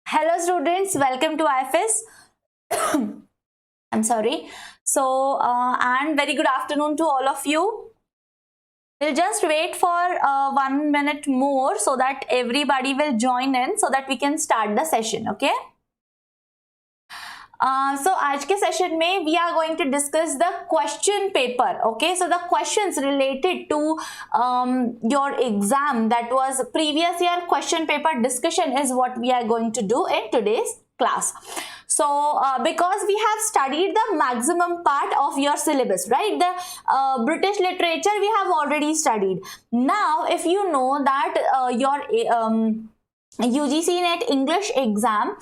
Hello students, welcome to IFS. I'm sorry. And very good afternoon to all of you. We'll just wait for 1 minute more so that everybody will join in so that we can start the session, okay? So आज के session में we are going to discuss the question paper. Okay, so the questions related to your exam, that was previous year question paper discussion, is what we are going to do in today's class. So because we have studied the maximum part of your syllabus, right? The British literature we have already studied. Now if you know that your UGC NET English exam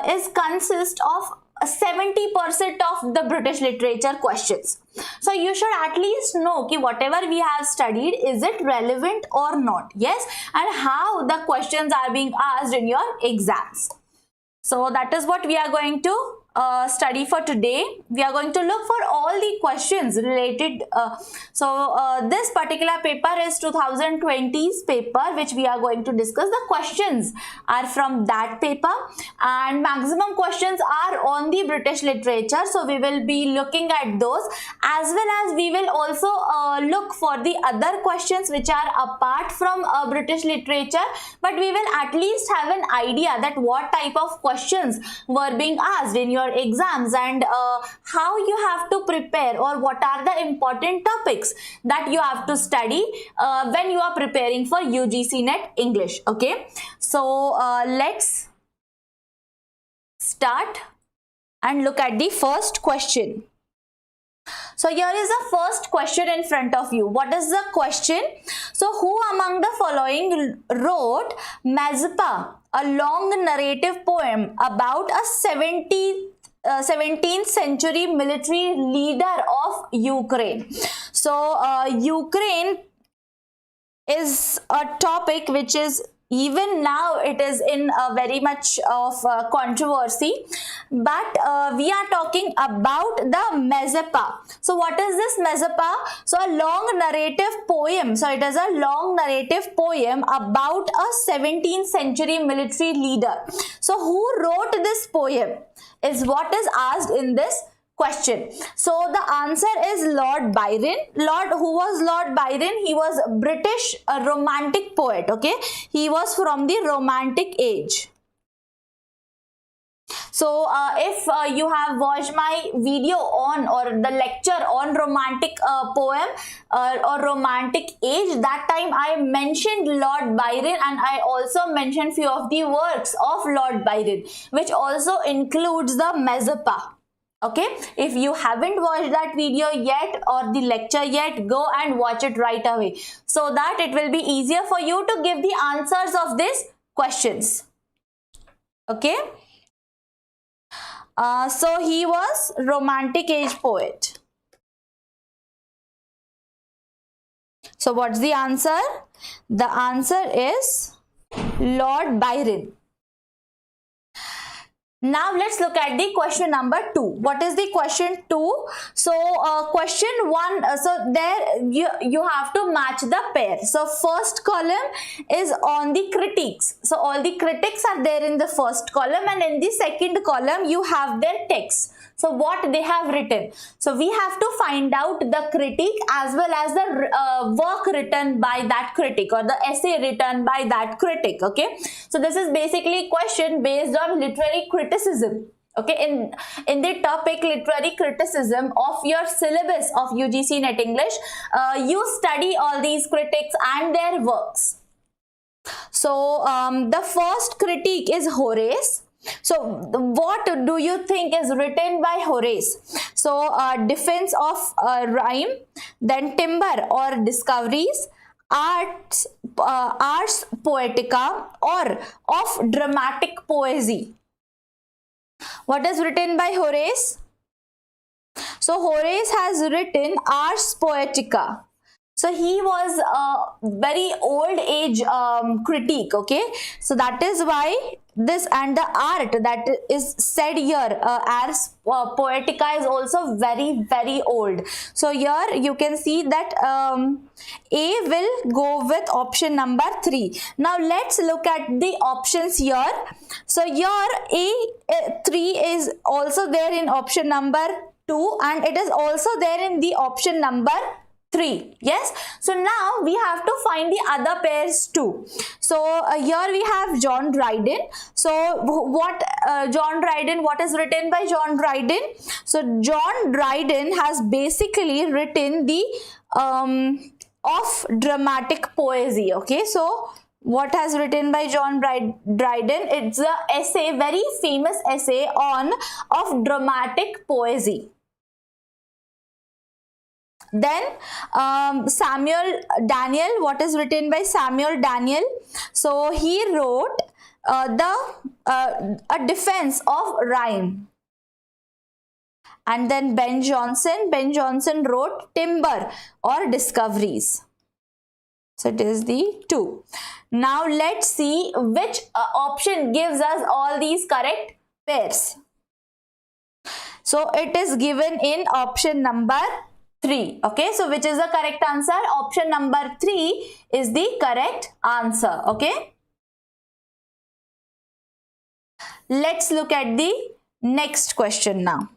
is consist of 70% of the British literature questions. So you should at least know कि whatever we have studied, is it relevant or not? Yes, and how the questions are being asked in your exams. So that is what we are going to study for today. We are going to look for all the questions related. This particular paper is 2020's paper, which we are going to discuss. The questions are from that paper, and maximum questions are on the British literature. So we will be looking at those, as well as we will also look for the other questions which are apart from British literature, but we will at least have an idea that what type of questions were being asked in your exams, and how you have to prepare, or what are the important topics that you have to study when you are preparing for UGC NET English. Okay, so let's start and look at the first question. So here is the first question in front of you. What is the question? So who among the following wrote Mazeppa, a long narrative poem about a 17th century military leader of Ukraine? So Ukraine is a topic which is, even now it is in very much of controversy, but we are talking about the Mazeppa. So what is this Mazeppa? So a long narrative poem. So it is a long narrative poem about a 17th century military leader. So who wrote this poem is what is asked in this question. So the answer is Lord Byron. Who was Lord Byron? He was a British romantic poet. Okay, he was from the Romantic age. So if you have watched my video on, or the lecture on romantic poem or romantic age, that time I mentioned Lord Byron, and I also mentioned few of the works of Lord Byron, which also includes the Mazeppa. Okay, if you haven't watched that video yet or the lecture yet, go and watch it right away, so that it will be easier for you to give the answers of these questions. Okay, so he was Romantic age poet. So what's the answer? The answer is Lord Byron. Now let's look at the question number 2. What is the question 2? So question 1, so there you have to match the pair. So first column is on the critiques. So all the critics are there in the first column, and in the second column you have their text. So what they have written. So we have to find out the critique as well as the work written by that critic, or the essay written by that critic. Okay, so this is basically question based on literary criticism. Okay, in the topic literary criticism of your syllabus of UGC NET English, you study all these critics and their works. So the first critique is Horace. So what do you think is written by Horace? So defense of rhyme, then timber or discoveries, ars poetica, or of dramatic poesy. What is written by Horace? So Horace has written ars poetica. So he was a very old age critique. Okay, so that is why this, and the art that is said here as Poetica is also very old. So here you can see that A will go with option number 3. Now let's look at the options here. So here A3 is also there in option number 2, and it is also there in the option number 3. Yes, so now we have to find the other pairs too. So here we have John Dryden. So what John Dryden, what is written by John Dryden? So John Dryden has basically written the of dramatic poesy. Okay, so what has written by John Dryden? It's a essay, very famous essay on of dramatic poesy. Then Samuel Daniel, what is written by Samuel Daniel? So he wrote a defense of rhyme. And then Ben Jonson wrote Timber or Discoveries. So it is the 2. Now let's see which option gives us all these correct pairs. So it is given in option number 3. Okay, so which is the correct answer? Option number 3 is the correct answer. Okay, let's look at the next question now.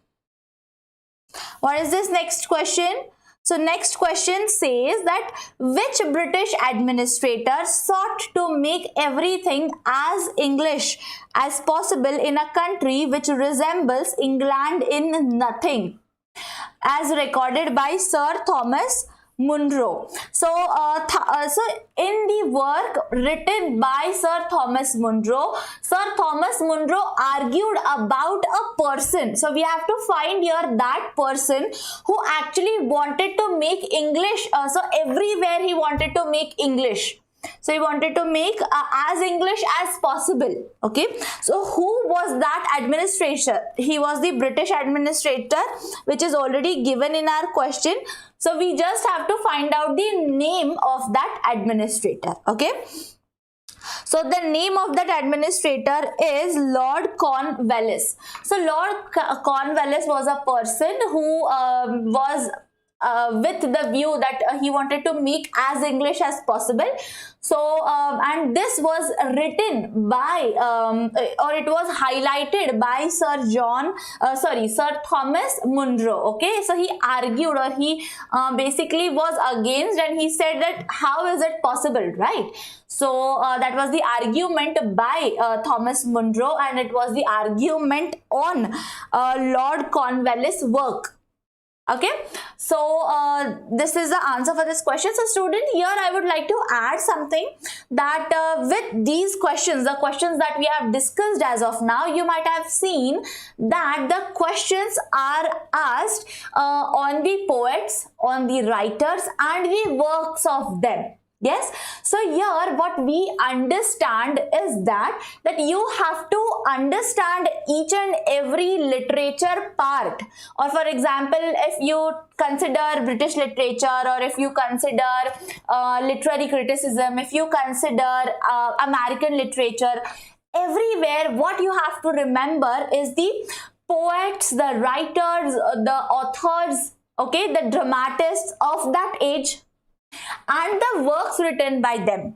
What is this next question? So next question says that which British administrator sought to make everything as English as possible in a country which resembles England in nothing, as recorded by Sir Thomas Munro. So, so in the work written by Sir Thomas Munro, Sir Thomas Munro argued about a person. So we have to find here that person who actually wanted to make English. So everywhere he wanted to make English. So he wanted to make as English as possible. Okay, so who was that administrator? He was the British administrator, which is already given in our question. So we just have to find out the name of that administrator. Okay, so the name of that administrator is Lord Cornwallis. So Lord Cornwallis was a person who was with the view that he wanted to make as English as possible. So and this was written by or it was highlighted by Sir Thomas Munro. Okay, so he argued, or he basically was against, and he said that how is it possible, right? So that was the argument by Thomas Munro, and it was the argument on Lord Cornwallis' work. Okay, so this is the answer for this question. So student, here I would like to add something that with these questions, the questions that we have discussed as of now, you might have seen that the questions are asked on the poets, on the writers, and the works of them. Yes, so here what we understand is that you have to understand each and every literature part. Or for example, if you consider British literature, or if you consider literary criticism, if you consider American literature, everywhere what you have to remember is the poets, the writers, the authors, okay, the dramatists of that age, and the works written by them.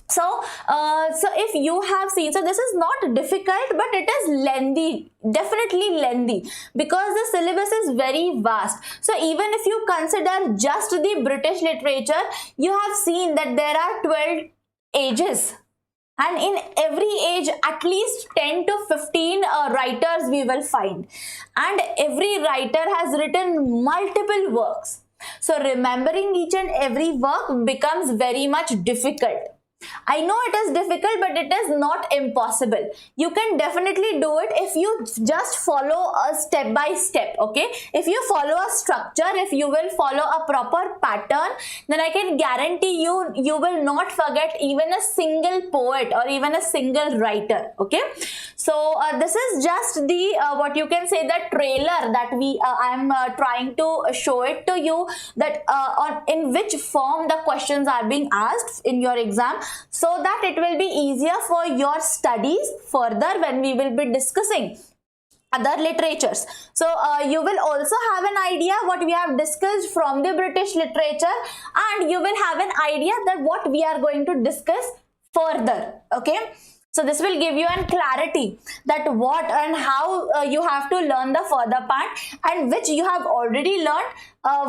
So so if you have seen, so this is not difficult, but it is lengthy, definitely lengthy, because the syllabus is very vast. So even if you consider just the British literature, you have seen that there are 12 ages, and in every age at least 10 to 15 writers we will find, and every writer has written multiple works. So remembering each and every work becomes very much difficult. I know it is difficult, but it is not impossible. You can definitely do it if you just follow a step by step, okay? If you follow a structure, if you will follow a proper pattern, then I can guarantee you, you will not forget even a single poet or even a single writer, okay? So this is just the, what you can say, the trailer that I am trying to show it to you, that in which form the questions are being asked in your exam, so that it will be easier for your studies further when we will be discussing other literatures. So you will also have an idea what we have discussed from the British literature, and you will have an idea that what we are going to discuss further, okay? So this will give you an clarity that what and how you have to learn the further part, and which you have already learned,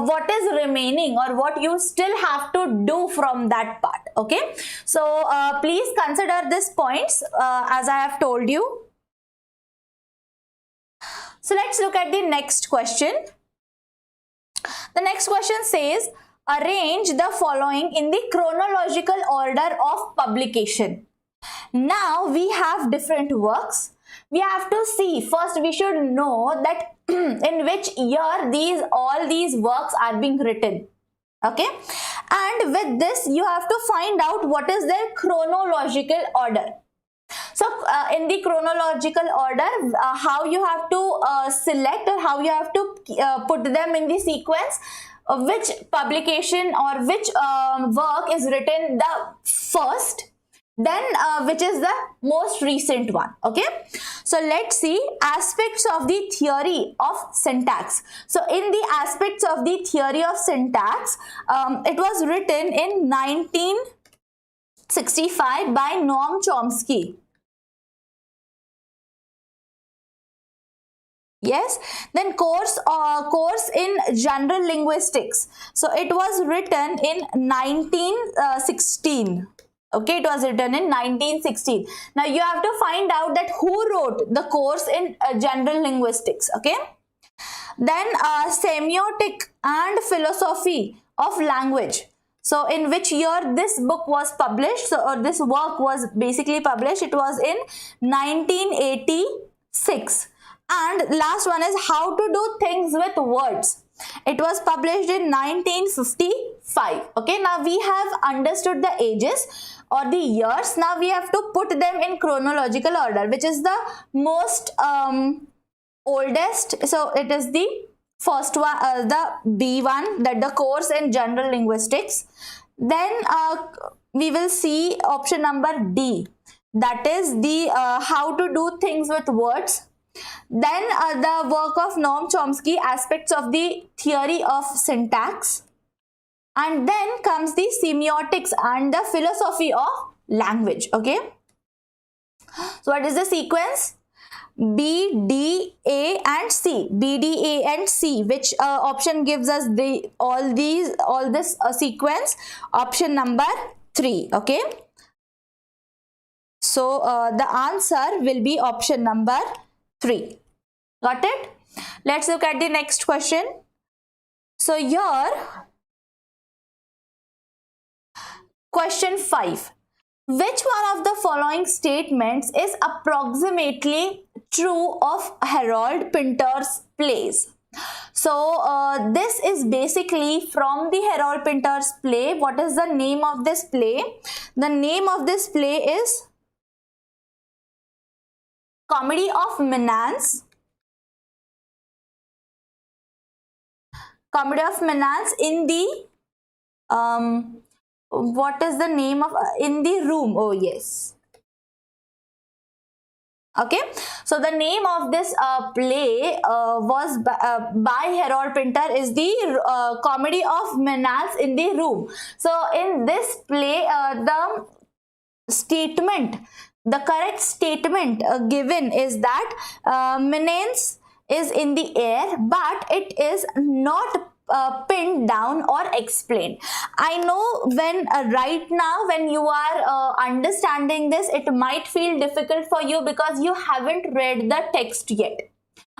what is remaining or what you still have to do from that part, okay? So please consider these points as I have told you. So let's look at the next question. The next question says, arrange the following in the chronological order of publication. Now we have different works. We have to see, first we should know that in which year all these works are being written, okay? And with this you have to find out what is their chronological order. So in the chronological order, how you have to select, or how you have to put them in the sequence, which publication or which work is written the first, then which is the most recent one, okay? So let's see aspects of the theory of syntax. So in the aspects of the theory of syntax, it was written in 1965 by Noam Chomsky. Yes, then course in general linguistics. So it was written in 1916. Okay, it was written in 1916. Now you have to find out that who wrote the course in general linguistics, okay? Then semiotic and philosophy of language. So in which year this book was published, or this work was basically published? It was in 1986. And last one is how to do things with words. It was published in 1955. Okay, now we have understood the ages or the years. Now we have to put them in chronological order, which is the most oldest. So it is the first one, the B one, that the course in general linguistics. Then we will see option number D, that is the how to do things with words. Then the work of Noam Chomsky, aspects of the theory of syntax. And then comes the semiotics and the philosophy of language, okay? So what is the sequence? B, D, A and C. B, D, A and C. Which option gives us all this sequence? Option number 3, okay? So the answer will be option number 3. Got it? Let's look at the next question. So here, question 5. Which one of the following statements is approximately true of Harold Pinter's plays? So this is basically from the Harold Pinter's play. What is the name of this play? The name of this play is Comedy of Menace. Comedy of Menace in the what is the name of in the room? Oh yes. Okay, so the name of this play was by Harold Pinter is the Comedy of Menace in the Room. So in this play, the correct statement given is that menace is in the air, but it is not pinned down or explained. I know when right now when you are understanding this, it might feel difficult for you because you haven't read the text yet.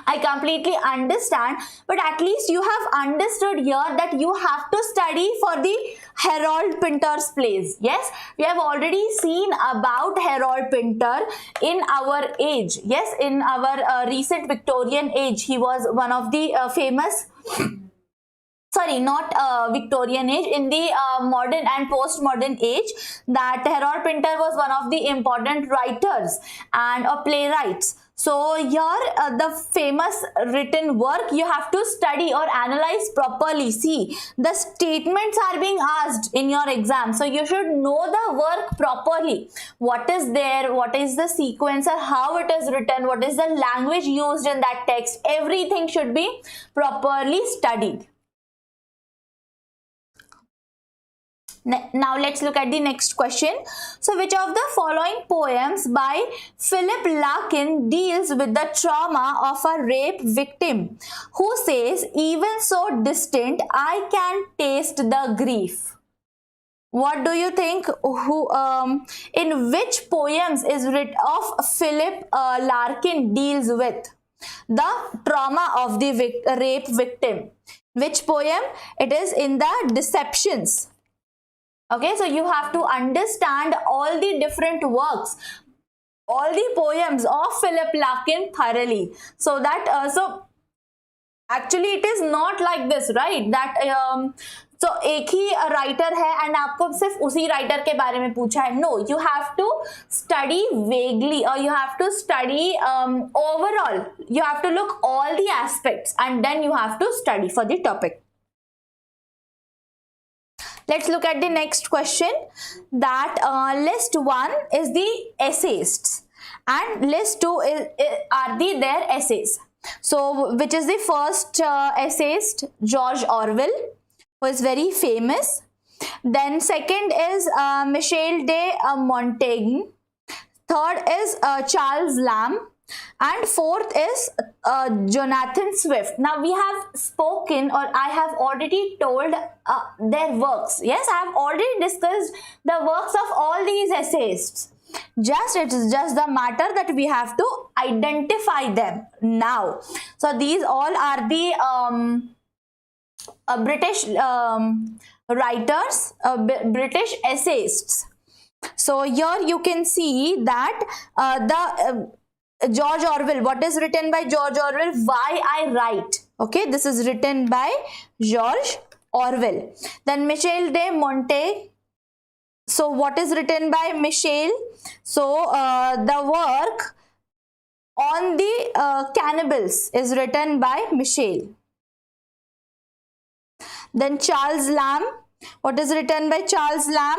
I completely understand, but at least you have understood here that you have to study for the Harold Pinter's plays. Yes, we have already seen about Harold Pinter in our age. Yes, in our recent Victorian age, he was one of the famous, sorry, not Victorian age, in the modern and postmodern age, that Harold Pinter was one of the important writers and playwrights. So here the famous written work you have to study or analyze properly. See, the statements are being asked in your exam, so you should know the work properly. What is there, what is the sequencer, how it is written, what is the language used in that text, everything should be properly studied. Now let's look at the next question. So which of the following poems by Philip Larkin deals with the trauma of a rape victim who says, even so distant, I can taste the grief? What do you think? In which poems is writ of Philip Larkin deals with the trauma of the rape victim? Which poem? It is in the Deceptions. Okay, so you have to understand all the different works, all the poems of Philip Larkin thoroughly, so that so actually it is not like this, right? That so एक ही writer है and आपको सिर्फ उसी writer के बारे में पूछा है. No, you have to study vaguely, or you have to study overall. You have to look all the aspects and then you have to study for the topic. Let's look at the next question. That list 1 is the essayists and list 2 are their essays. So which is the first essayist? George Orwell, who is very famous. Then second is Michel de Montaigne. Third is Charles Lamb. And fourth is Jonathan Swift. Now we have spoken, or I have already told their works. Yes, I have already discussed the works of all these essayists. It is just the matter that we have to identify them now. So these all are the British writers, British essayists. So here you can see that George Orwell, what is written by George Orwell? Why I Write. Okay, this is written by George Orwell. Then Michel de Montaigne. So what is written by Michel? So the work on the cannibals is written by Michel. Then Charles Lamb. What is written by Charles Lamb?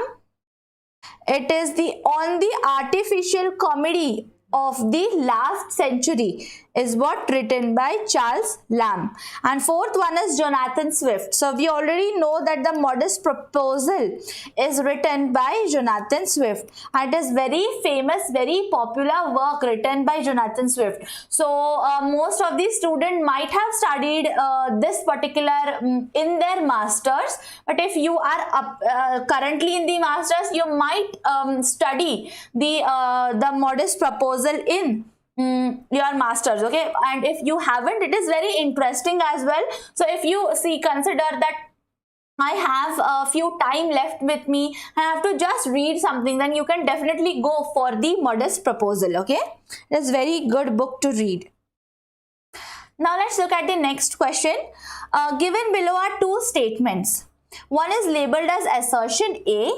It is on the artificial comedy of the last century is what written by Charles Lamb. And fourth one is Jonathan Swift. So we already know that the Modest Proposal is written by Jonathan Swift, and it is very famous, very popular work written by Jonathan Swift. So most of the students might have studied this particular in their masters, but if you are currently in the masters, you might study the Modest Proposal in your masters. Okay, and if you haven't, it is very interesting as well. So if you consider that I have a few time left with me, I have to just read something, then you can definitely go for the Modest Proposal. Okay, it's very good book to read. Now let's look at the next question. Given below are two statements. One is labeled as assertion A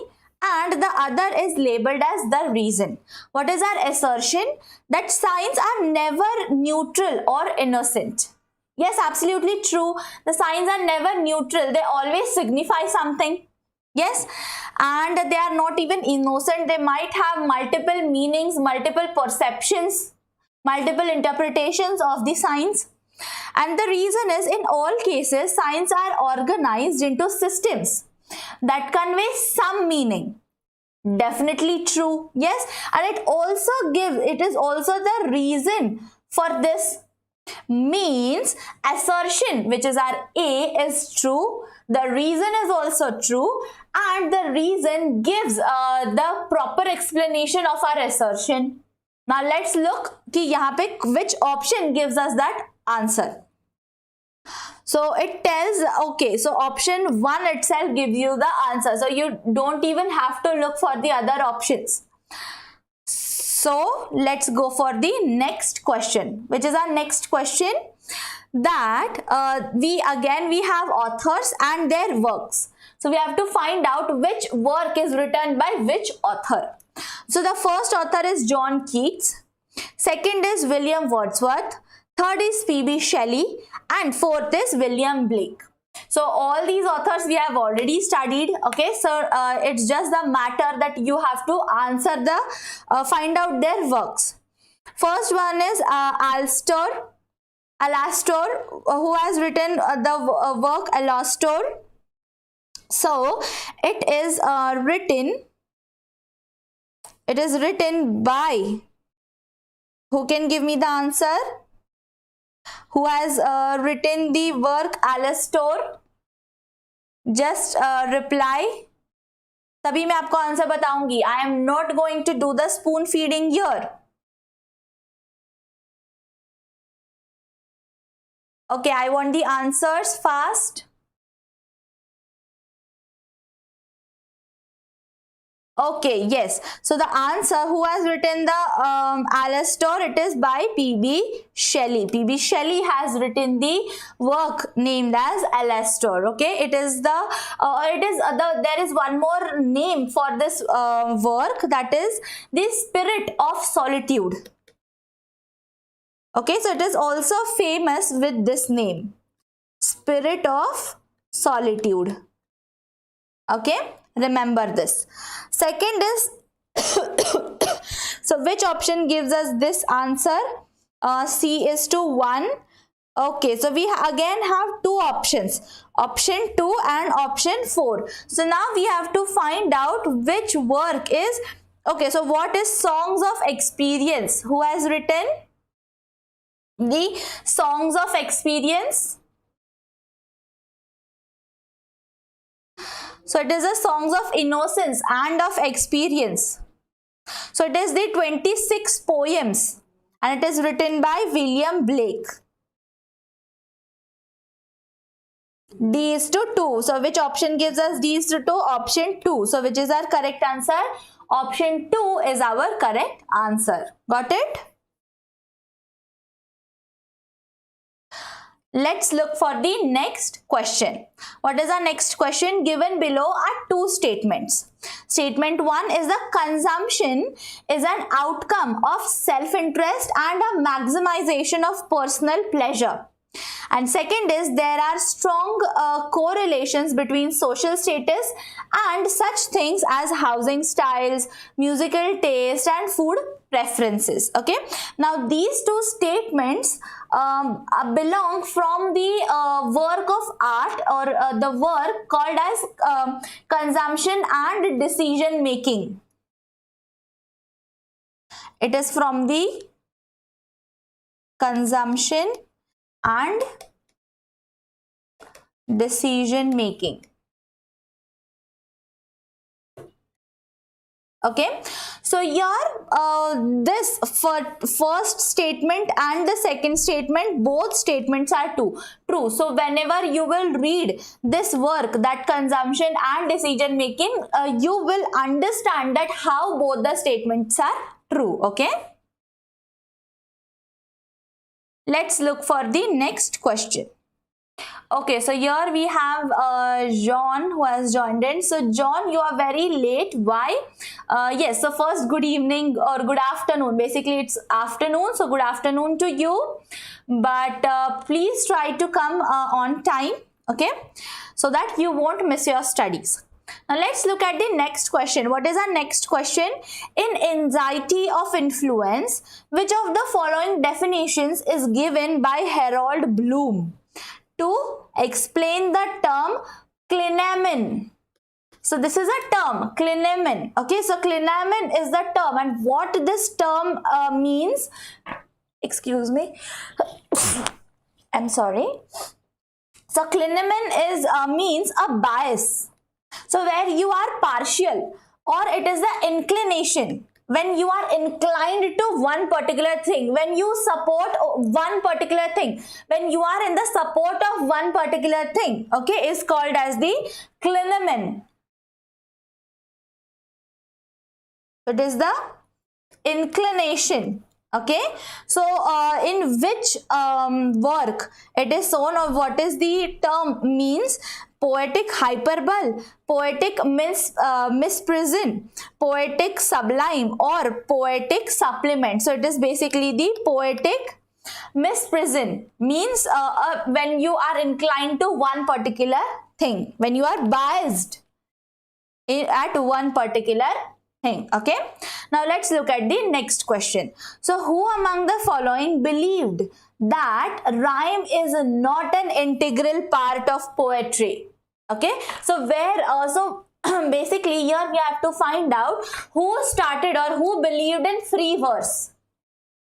and the other is labeled as the reason. What is our assertion? That signs are never neutral or innocent. Yes, absolutely true. The signs are never neutral. They always signify something. Yes, and they are not even innocent. They might have multiple meanings, multiple perceptions, multiple interpretations of the signs. And the reason is, in all cases, signs are organized into systems that convey some meaning. Definitely true. Yes, and it is also the reason for this. Means assertion, which is our A, is true. The reason is also true, and the reason gives the proper explanation of our assertion. Now let's look कि यहाँ पे which option gives us that answer. So it tells, okay, so option 1 itself gives you the answer. So you don't even have to look for the other options. So let's go for the next question, which is our next question, that we have authors and their works. So we have to find out which work is written by which author. So the first author is John Keats, second is William Wordsworth, third is P.B. Shelley, and fourth is William Blake. So all these authors we have already studied. Okay, so it's just the matter that you have to answer the find out their works. First one is Alastor, who has written the work Alastor. So it is written by, who can give me the answer? Who has written the work Alastor? Just reply. तभी मैं आपको answer बताऊंगी. I am not going to do the spoon feeding here. Okay, I want the answers fast. Okay, yes. So the answer, who has written the Alastor, it is by P.B. Shelley. P.B. Shelley has written the work named as Alastor. Okay, it is the there is one more name for this work, that is the Spirit of Solitude. Okay, so it is also famous with this name, Spirit of Solitude. Okay, remember this. Second is so which option gives us this answer? C is to 1. Okay, so we again have two options, option 2 and option 4. So now we have to find out which work is, okay, so what is Songs of Experience? Who has written the Songs of Experience? So it is the Songs of Innocence and of Experience. So it is the 26 poems and it is written by William Blake. D is to 2. So which option gives us D is to 2? Option 2. So which is our correct answer? Option 2 is our correct answer. Got it? Let's look for the next question. What is our next question? Given below are two statements. Statement 1 is the consumption is an outcome of self-interest and a maximization of personal pleasure. And second is there are strong correlations between social status and such things as housing styles, musical taste and food preferences. Okay, now these two statements belong from the work of art, or the work called as consumption and decision making. It is from the consumption and decision making. Okay, so here this first statement and the second statement, both statements are true. So whenever you will read this work, that consumption and decision making, you will understand that how both the statements are true. Okay, let's look for the next question. Okay, so here we have John who has joined in. So John, you are very late. Why? Yes, so first good evening or good afternoon. Basically it's afternoon, so good afternoon to you. But please try to come on time, okay, so that you won't miss your studies. Now let's look at the next question. What is our next question? In Anxiety of Influence, which of the following definitions is given by Harold Bloom to explain the term clinamen? So this is a term, clinamen. Okay, so clinamen is the term, and what this term means, excuse me, I'm sorry. So clinamen is means a bias. So where you are partial, or it is the inclination when you are inclined to one particular thing, when you support one particular thing, when you are in the support of one particular thing, okay, is called as the clinomen. It is the inclination. Okay, so in which work it is shown, or what is the term means? Poetic hyperbole, poetic misprision, poetic sublime, or poetic supplement. So it is basically the poetic misprision, means when you are inclined to one particular thing, when you are biased at one particular thing. Okay, now let's look at the next question. So who among the following believed that rhyme is not an integral part of poetry? Okay, so where also basically here we have to find out who started or who believed in free verse.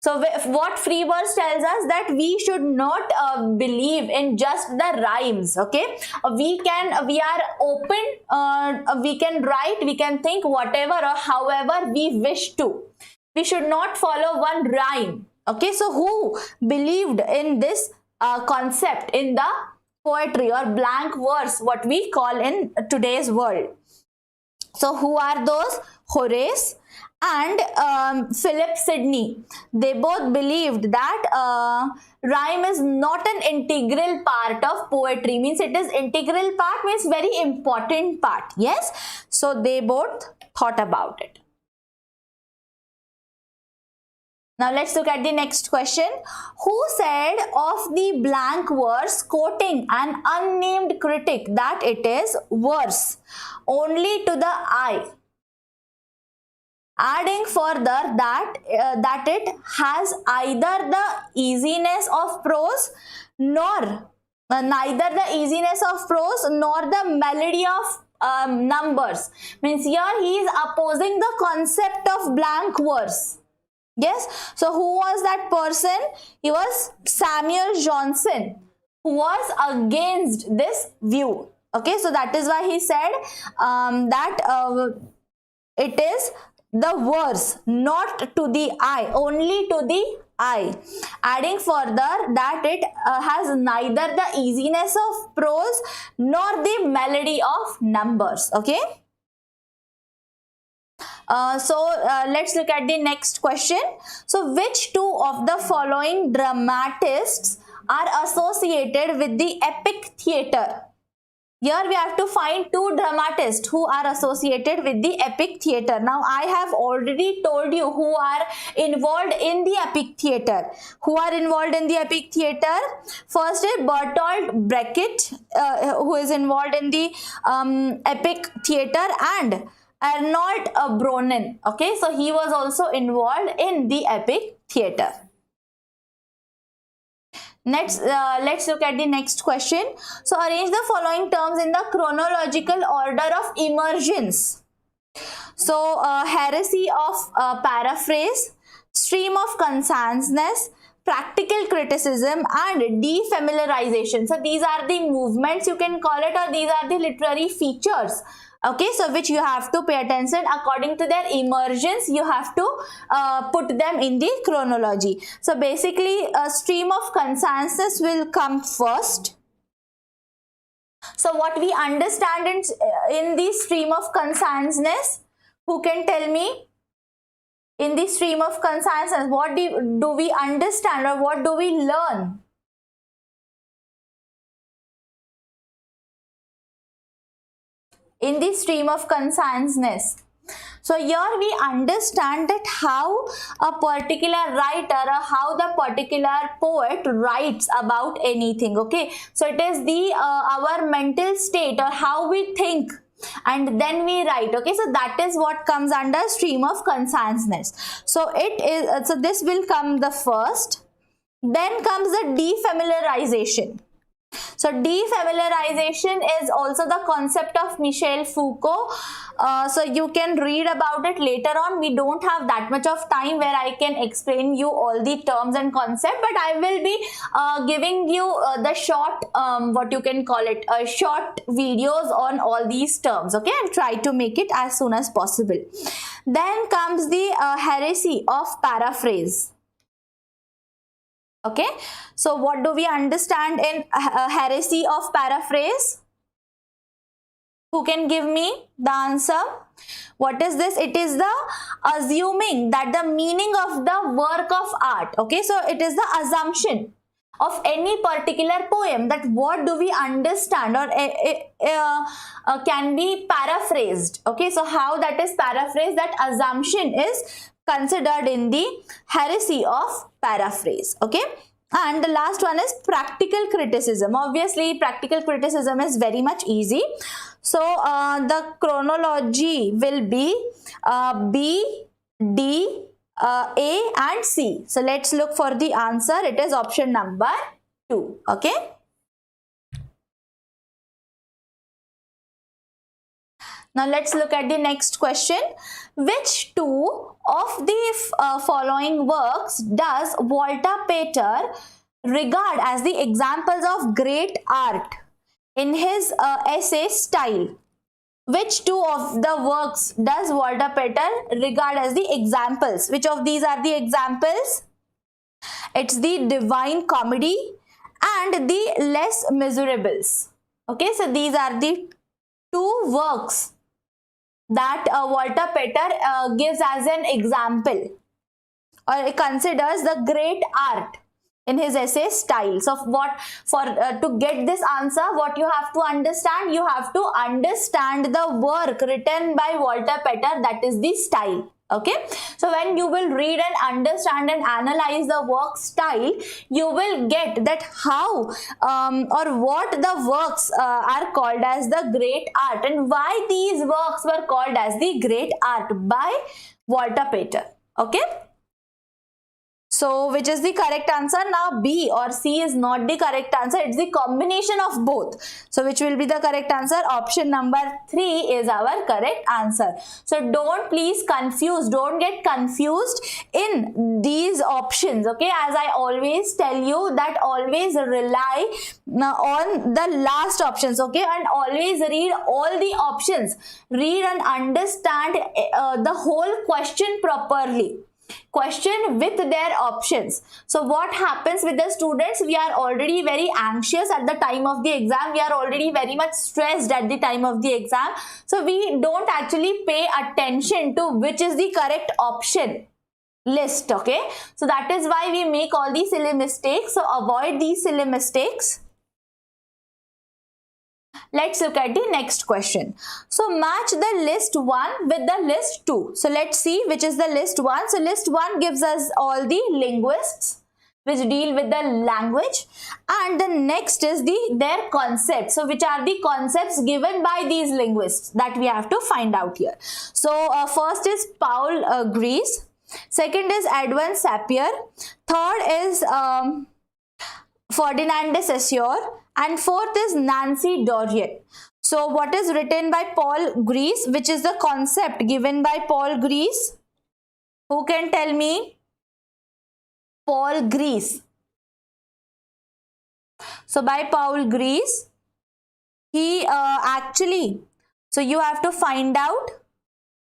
So what free verse tells us, that we should not believe in just the rhymes. Okay, we are open, we can write, we can think whatever or however we wish to. We should not follow one rhyme. Okay, so who believed in this concept in the poetry or blank verse, what we call in today's world? So who are those? Horace and Philip Sidney. They both believed that rhyme is not an integral part of poetry. Means it is integral part, means very important part. Yes, so they both thought about it. Now let's look at the next question. Who said of the blank verse, quoting an unnamed critic, that it is verse only to the eye, adding further that it has either the easiness of prose nor neither the easiness of prose nor the melody of numbers? Means here he is opposing the concept of blank verse. Yes, so who was that person? He was Samuel Johnson, who was against this view. Okay, so that is why he said that it is the verse, not to the eye, only to the eye, adding further that it has neither the easiness of prose nor the melody of numbers. Okay. Let's look at the next question. So which two of the following dramatists are associated with the epic theatre? Here we have to find two dramatists who are associated with the epic theatre. Now I have already told you who are involved in the epic theatre. Who are involved in the epic theatre? First is Bertolt Brecht, who is involved in the epic theatre, and Arnold Braunin. Okay, so he was also involved in the epic theatre. Next, let's look at the next question. So arrange the following terms in the chronological order of emergence. So heresy of paraphrase, stream of consciousness, practical criticism, and defamiliarization. So these are the movements, you can call it, or these are the literary features. Okay, so which you have to pay attention according to their emergence. You have to put them in the chronology. So basically a stream of consciousness will come first. So what we understand in the stream of consciousness, who can tell me? In the stream of consciousness, what do we understand, or what do we learn? In the stream of consciousness. So here we understand that how a particular writer or how the particular poet writes about anything. Okay, so it is the our mental state, or how we think, and then we write. Okay, so that is what comes under stream of consciousness. So it is, so this will come the first, then comes the defamiliarization. So defamiliarization is also the concept of Michel Foucault. So you can read about it later on. We don't have that much of time where I can explain you all the terms and concept, but I will be giving you the short, what you can call it, short videos on all these terms. Okay, I'll try to make it as soon as possible. Then comes the heresy of paraphrase. Okay, so what do we understand in heresy of paraphrase? Who can give me the answer? What is this? It is the assuming that the meaning of the work of art. Okay, so it is the assumption of any particular poem that what do we understand or can be paraphrased. Okay, so how that is paraphrased, that assumption is considered in the heresy of paraphrase. Okay, and the last one is practical criticism. Obviously practical criticism is very much easy. So the chronology will be B, D, A and C. So let's look for the answer. It is option number 2. Okay. Now let's look at the next question. Which two of the following works does Walter Pater regard as the examples of great art in his essay style? Which two of the works does Walter Pater regard as the examples? Which of these are the examples? It's the Divine Comedy and the Les Miserables. Okay, so these are the two works that Walter Pater gives as an example or considers the great art in his essay style. So what for to get this answer, what you have to understand? You have to understand the work written by Walter Pater, that is the style. Okay, so when you will read and understand and analyze the work style, you will get that how or what the works are called as the great art and why these works were called as the great art by Walter Pater. Okay. So which is the correct answer? Now B or C is not the correct answer. It's the combination of both. So which will be the correct answer? Option number 3 is our correct answer. So don't please confuse. Don't get confused in these options. Okay, as I always tell you that always rely on the last options. Okay, and always read all the options. Read and understand the whole question properly. Question with their options. So what happens with the students? We are already very anxious at the time of the exam. We are already very much stressed at the time of the exam. So we don't actually pay attention to which is the correct option list. Okay, so that is why we make all these silly mistakes. So avoid these silly mistakes. Let's look at the next question. So match the list 1 with the list 2. So let's see which is the list 1. So list 1 gives us all the linguists which deal with the language, and the next is their concepts. So which are the concepts given by these linguists that we have to find out here. So first is Paul Gries, second is Edwin Sapir, third is Ferdinand de Saussure, and fourth is Nancy Dorion. So what is written by Paul Gries? Which is the concept given by Paul Gries? Who can tell me? Paul Gries. So by Paul Gries, he actually, so you have to find out,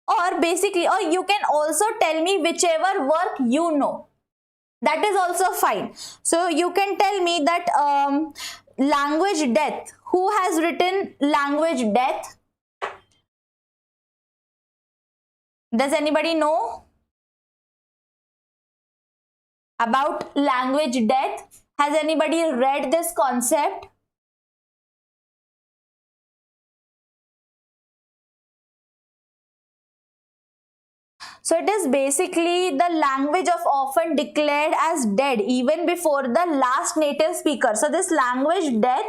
or basically, or you can also tell me whichever work you know. That is also fine. So you can tell me that Language Death. Who has written Language Death? Does anybody know about Language Death? Has anybody read this concept? So it is basically the language of often declared as dead even before the last native speaker. So this language death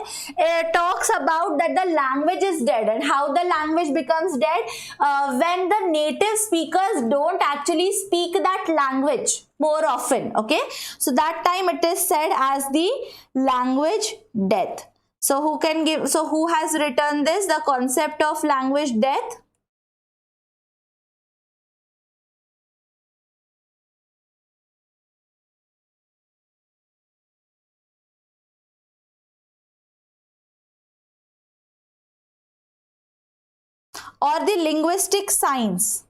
talks about that the language is dead, and how the language becomes dead when the native speakers don't actually speak that language more often. Okay, so that time it is said as the language death. So who can give? So who has written this? The concept of language death. Or the linguistic science.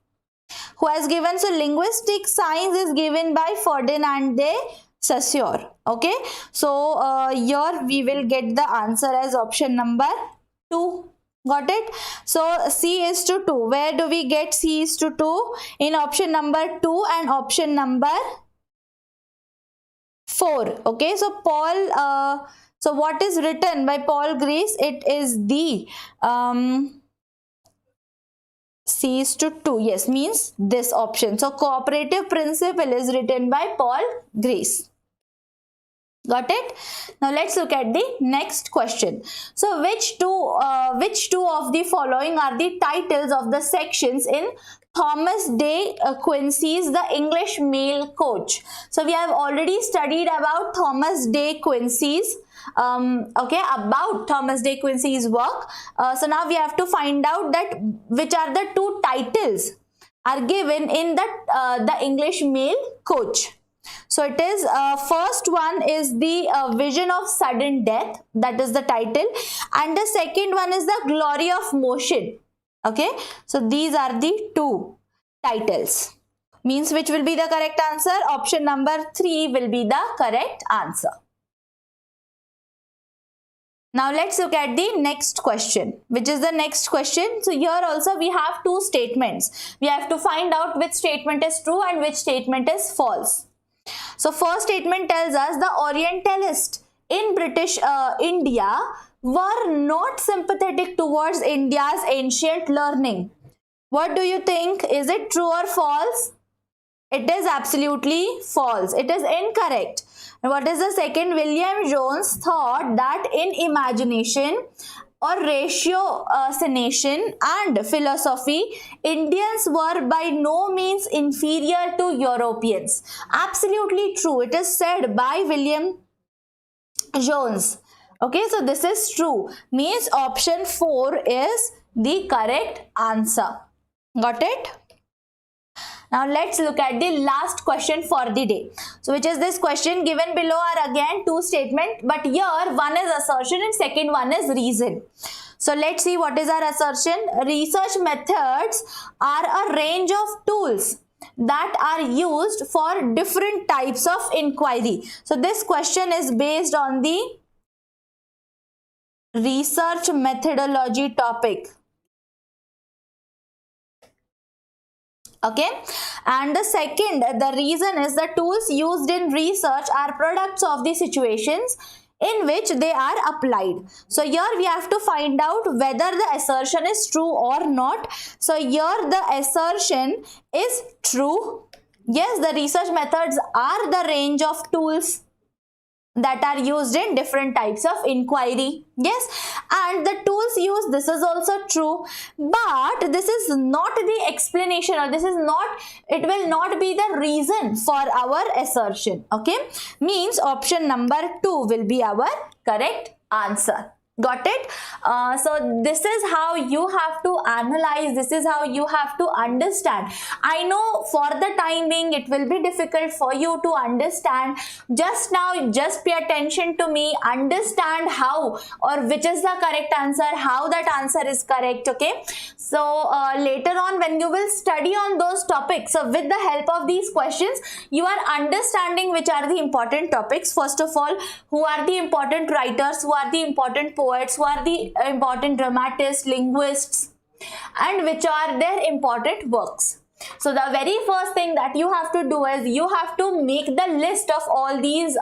who has given? So linguistic science is given by Ferdinand de Saussure. Okay, so here we will get the answer as option number 2. Got it? So C is to 2. Where do we get C is to 2? In option number 2 and option number 4. Okay, so Paul, so what is written by Paul Grace? It is the C is to 2. Yes, means this option. So cooperative principle is written by Paul Grace. Got it? Now let's look at the next question. So which two of the following are the titles of the sections in Thomas de Quincey's The English Male Coach? So we have already studied about Thomas de Quincey's about Thomas de Quincey's work. So now we have to find out that which are the two titles are given in the English Male Coach. So it is first one is the Vision of Sudden Death, that is the title, and the second one is The Glory of Motion. Okay, so these are the two titles. Means which will be the correct answer? Option number 3 will be the correct answer. Now let's look at the next question. Which is the next question? So here also we have two statements. We have to find out which statement is true and which statement is false. So first statement tells us the Orientalists in British India were not sympathetic towards India's ancient learning. What do you think? Is it true or false? It is absolutely false. It is incorrect. And what is the second? William Jones thought that in imagination or ratiocination and philosophy, Indians were by no means inferior to Europeans. Absolutely true. It is said by William Jones. Okay, so this is true. Means option 4 is the correct answer. Got it? Now let's look at the last question for the day. So which is this question? Given below are again two statements, but here one is assertion and second one is reason. So let's see what is our assertion. Research methods are a range of tools that are used for different types of inquiry. So this question is based on the research methodology topic. Okay, and the second, the reason is the tools used in research are products of the situations in which they are applied. So here we have to find out whether the assertion is true or not. So here the assertion is true. Yes, the research methods are the range of tools that are used in different types of inquiry. Yes, and the tools used, this is also true, but this is not the explanation, or this is not, it will not be the reason for our assertion. Okay, means option number 2 will be our correct answer. Got it? So this is how you have to analyze, this is how you have to understand. I know for the time being it will be difficult for you to understand. Just now, just pay attention to me, understand how or which is the correct answer, how that answer is correct. Okay, so later on when you will study on those topics, so with the help of these questions you are understanding which are the important topics. First of all, who are the important writers, who are the important poets, who are the important dramatists, linguists, and which are their important works. So the very first thing that you have to do is you have to make the list of all these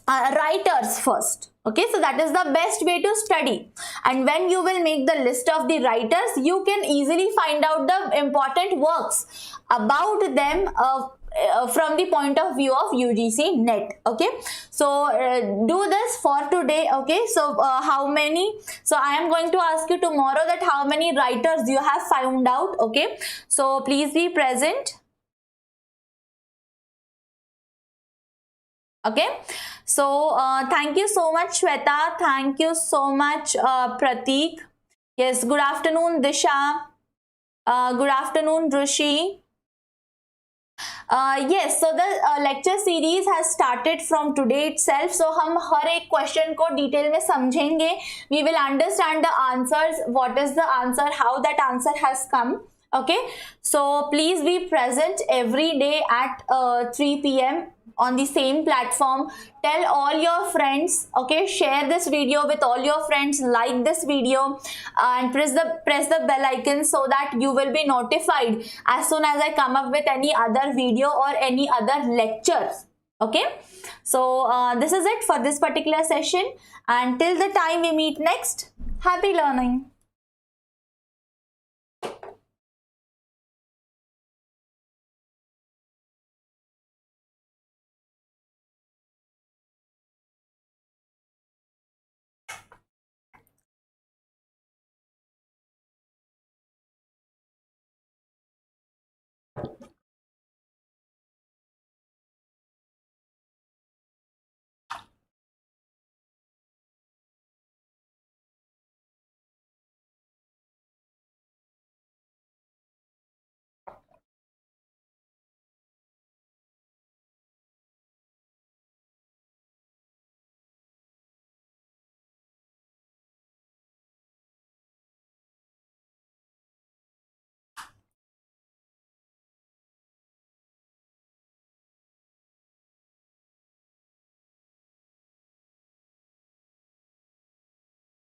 writers first. Okay, so that is the best way to study, and when you will make the list of the writers, you can easily find out the important works about them from the point of view of UGC NET. Okay, so do this for today. Okay, so how many, so I am going to ask you tomorrow that how many writers you have found out. Okay, so please be present. Okay, so thank you so much Shweta, thank you so much Prateek. Yes, good afternoon Disha, good afternoon Rushi. Yes, so the lecture series has started from today itself. So हम हर एक question को detail में समझेंगे. We will understand the answers, what is the answer, how that answer has come. Okay, so please be present every day at 3 p.m. on the same platform. Tell all your friends, okay, share this video with all your friends, like this video and press the bell icon so that you will be notified as soon as I come up with any other video or any other lectures. Okay, so this is it for this particular session. Until the time we meet next, happy learning.